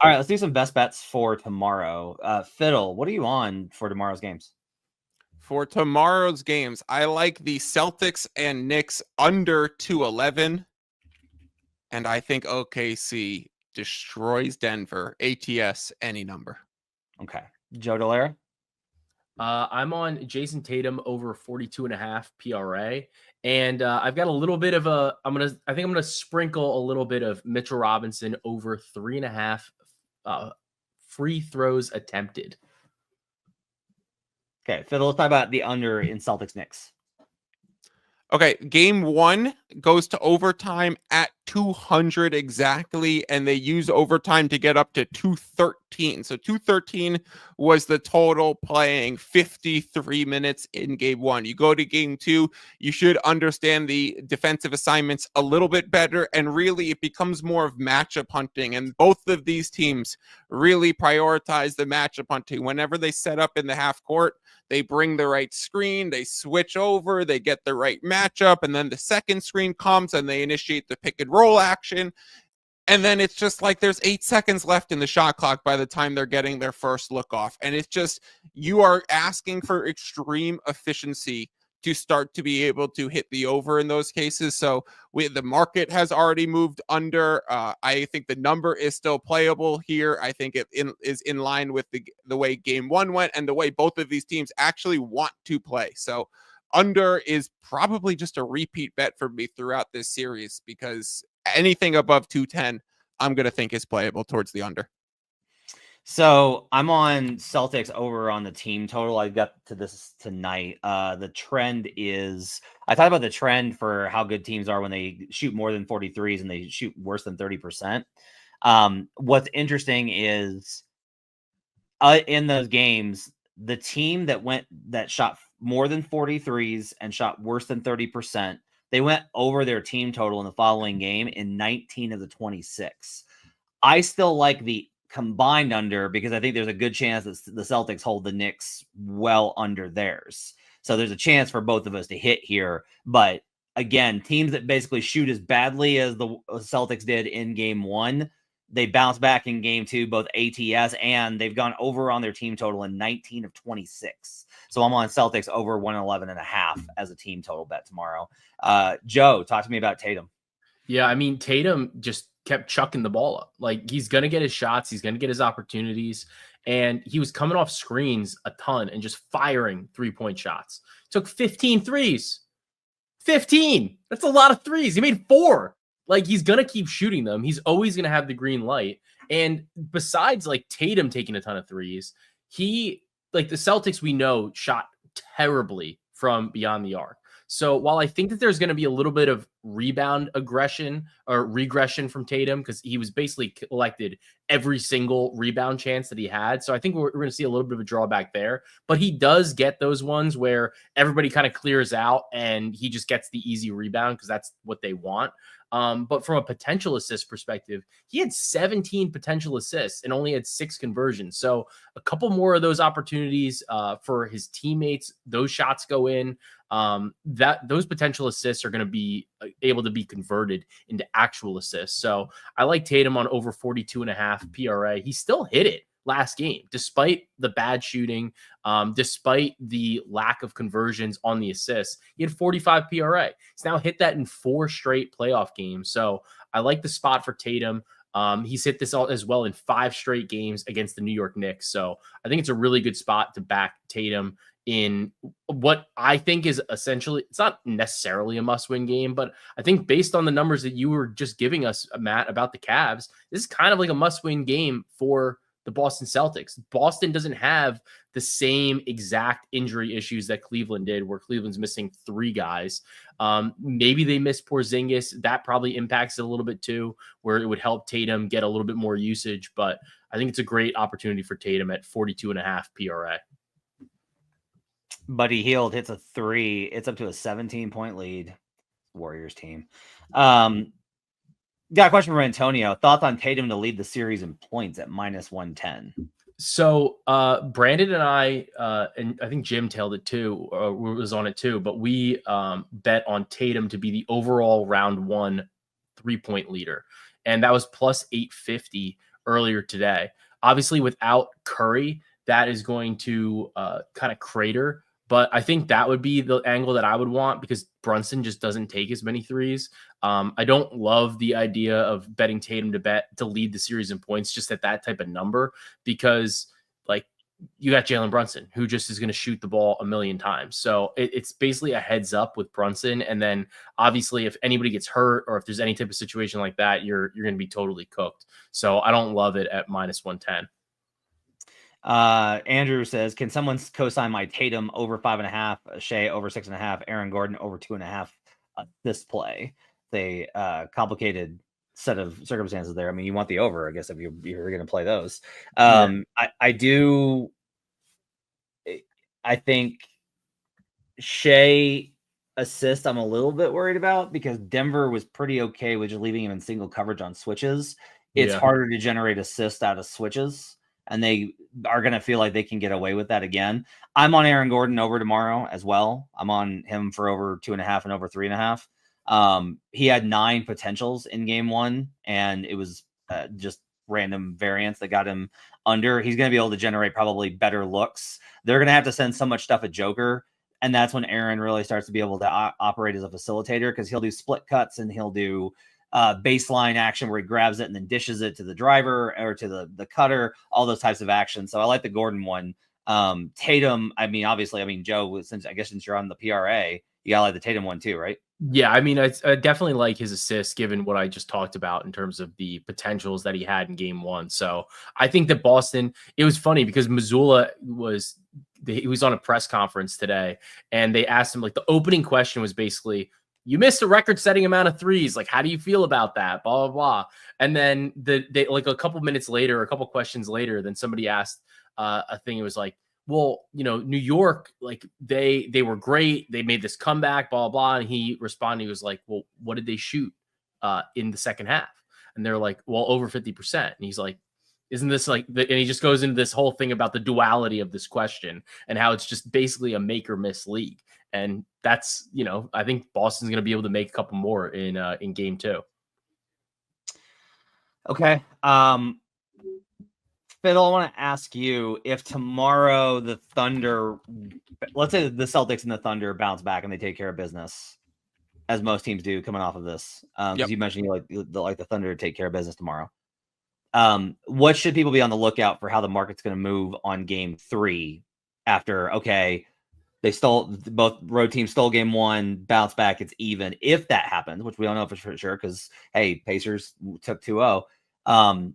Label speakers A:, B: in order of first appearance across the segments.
A: All right, let's do some best bets for tomorrow. Fiddle, what are you on for tomorrow's games?
B: For tomorrow's games, I like the Celtics and Knicks under 211. And I think OKC destroys Denver. ATS, any number.
A: Okay. Joe Dellera?
C: I'm on Jayson Tatum over 42.5 PRA. And I've got a little bit of I think I'm gonna sprinkle a little bit of Mitchell Robinson over 3.5 free throws attempted.
A: Okay, Fiddle, let's talk about the under in Celtics-Knicks.
B: Okay, game 1 goes to overtime at 200 exactly, and they use overtime to get up to 213. So 213 was the total playing 53 minutes in game 1. You go to game 2, you should understand the defensive assignments a little bit better, and really it becomes more of matchup hunting. And both of these teams really prioritize the matchup hunting. Whenever they set up in the half court, they bring the right screen, they switch over, they get the right matchup, and then the second screen comes and they initiate the pick and roll action. And then it's just like there's 8 seconds left in the shot clock by the time they're getting their first look off. And it's just, you are asking for extreme efficiency to start to be able to hit the over in those cases. So the market has already moved under. I think the number is still playable here. I think it is in line with the way game 1 went and the way both of these teams actually want to play. So under is probably just a repeat bet for me throughout this series, because anything above 210, I'm going to think is playable towards the under.
A: So I'm on Celtics over on the team total. I got to this tonight. The trend is, I talked about the trend for how good teams are when they shoot more than 43s and they shoot worse than 30%. What's interesting is in those games, the team that shot more than 43s and shot worse than 30%, they went over their team total in the following game in 19 of the 26. I still like the combined under because I think there's a good chance that the Celtics hold the Knicks well under theirs. So there's a chance for both of us to hit here. But again, teams that basically shoot as badly as the Celtics did in game 1, they bounce back in game 2, both ATS, and they've gone over on their team total in 19 of 26. So I'm on Celtics over 111.5 as a team total bet tomorrow. Joe, talk to me about Tatum.
C: Yeah, I mean, Tatum just kept chucking the ball up. Like, he's going to get his shots. He's going to get his opportunities. And he was coming off screens a ton and just firing 3-point shots. Took 15 threes. 15. That's a lot of threes. He made 4. Like, he's going to keep shooting them. He's always going to have the green light. And besides, like, Tatum taking a ton of threes, the Celtics, we know, shot terribly from beyond the arc. So while I think that there's going to be a little bit of rebound aggression or regression from Tatum, because he was basically collected every single rebound chance that he had. So I think we're going to see a little bit of a drawback there. But he does get those ones where everybody kind of clears out and he just gets the easy rebound because that's what they want. But from a potential assist perspective, he had 17 potential assists and only had 6 conversions. So a couple more of those opportunities for his teammates, those shots go in. Those potential assists are going to be able to be converted into actual assists. So I like Tatum on over 42.5 PRA. He still hit it last game, despite the bad shooting, despite the lack of conversions on the assists. He had 45 PRA. He's now hit that in 4 straight playoff games. So I like the spot for Tatum. He's hit this as well in 5 straight games against the New York Knicks. So I think it's a really good spot to back Tatum in what I think is essentially, it's not necessarily a must-win game, but I think based on the numbers that you were just giving us, Matt, about the Cavs, this is kind of like a must-win game for the Boston Celtics. Boston doesn't have the same exact injury issues that Cleveland did, where Cleveland's missing 3 guys. Maybe they miss Porzingis. That probably impacts it a little bit too, where it would help Tatum get a little bit more usage. But I think it's a great opportunity for Tatum at 42.5 PRA.
A: Buddy Hield hits a 3. It's up to a 17-point lead. Warriors team. Got a question from Antonio. Thoughts on Tatum to lead the series in points at -110?
C: So Brandon and I think Jim tailed it too, or was on it too, but we bet on Tatum to be the overall round 1 3-point leader. And that was plus 850 earlier today. Obviously, without Curry, that is going to kind of crater. But I think that would be the angle that I would want because Brunson just doesn't take as many threes. I don't love the idea of betting Tatum to lead the series in points just at that type of number because like you got Jalen Brunson who just is going to shoot the ball a million times. So it's basically a heads up with Brunson. And then obviously if anybody gets hurt or if there's any type of situation like that, you're going to be totally cooked. So I don't love it at -110.
A: Andrew says, can someone co-sign my Tatum over 5.5, Shea over 6.5, Aaron Gordon over 2.5 this play? They complicated set of circumstances there. I mean, you want the over, I guess, if you're going to play those. I do. I think Shea assist I'm a little bit worried about because Denver was pretty okay with just leaving him in single coverage on switches. It's harder to generate assists out of switches, and they are going to feel like they can get away with that again. I'm on Aaron Gordon over tomorrow as well. I'm on him for over 2.5 and over 3.5. He had 9 potentials in game 1, and it was just random variance that got him under. He's going to be able to generate probably better looks. They're going to have to send so much stuff at Joker, and that's when Aaron really starts to be able to operate as a facilitator because he'll do split cuts and he'll do baseline action where he grabs it and then dishes it to the driver or to the cutter, all those types of actions. So I like the Gordon one. Tatum, Joe, since you're on the PRA, you gotta like the Tatum one too, right?
C: Yeah, I mean, I definitely like his assists given what I just talked about in terms of the potentials that he had in game 1. So I think that Boston, it was funny because Mazzulla he was on a press conference today and they asked him, like, the opening question was basically, you missed a record-setting amount of threes. Like, how do you feel about that? Blah, blah, blah. And then they like a couple questions later, then somebody asked a thing. It was like, well, New York, like they were great. They made this comeback, blah, blah, blah. And he responded, he was like, well, what did they shoot in the second half? And they're like, well, over 50%. And he's like, isn't this like, and he just goes into this whole thing about the duality of this question and how it's just basically a make or miss league. And that's, I think Boston's going to be able to make a couple more in game 2.
A: Okay. Fiddle, I want to ask you if tomorrow the Thunder, let's say the Celtics and the Thunder bounce back and they take care of business, as most teams do coming off of this. Because you mentioned you like the Thunder to take care of business tomorrow. What should people be on the lookout for how the market's going to move on game 3 after, both road teams stole game 1, bounce back, it's even. If that happens, which we don't know for sure, because, hey, Pacers took 2-0.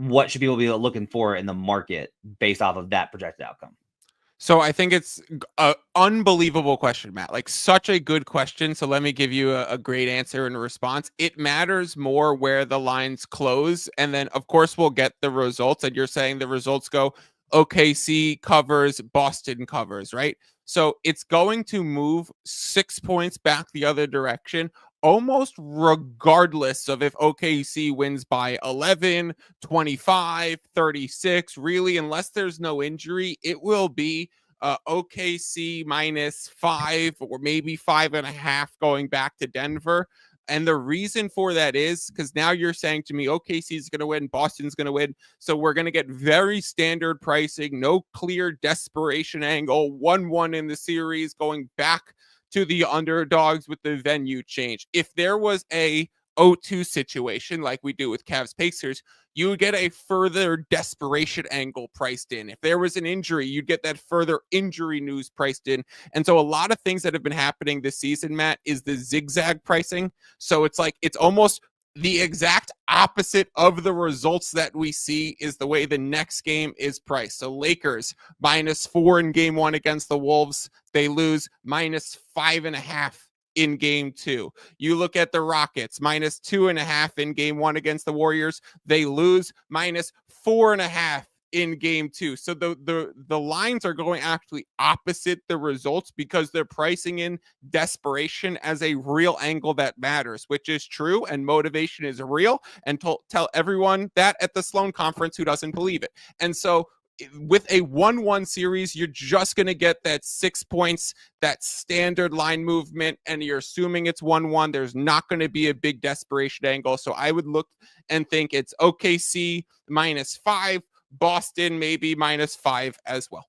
A: What should people be looking for in the market based off of that projected outcome?
B: So I think it's an unbelievable question, Matt. Like, such a good question. So let me give you a great answer and a response. It matters more where the lines close. And then, of course, we'll get the results. And you're saying the results go OKC covers, Boston covers, right? So it's going to move 6 points back the other direction, almost regardless of if OKC wins by 11, 25, 36, really, unless there's no injury, it will be OKC -5 or maybe 5.5 going back to Denver. And the reason for that is because now you're saying to me, OKC is going to win, Boston's going to win. So we're going to get very standard pricing, no clear desperation angle, 1-1 in the series, going back to the underdogs with the venue change. If there was a 0-2 situation like we do with Cavs Pacers, you would get a further desperation angle priced in. If there was an injury, you'd get that further injury news priced in. And so a lot of things that have been happening this season, Matt, is the zigzag pricing. So it's like, it's almost the exact opposite of the results that we see is the way the next game is priced. So Lakers -4 in game 1 against the Wolves. They lose -5.5 in game 2. You look at the Rockets, -2.5 in game 1 against the Warriors. They lose -4.5 in game 2. So the lines are going actually opposite the results because they're pricing in desperation as a real angle that matters, which is true, and motivation is real, and tell everyone that at the Sloan conference who doesn't believe it. And so with a 1-1 series, you're just going to get that 6 points, that standard line movement, and you're assuming it's 1-1. There's not going to be a big desperation angle. So I would look and think it's OKC -5, Boston maybe -5 as well.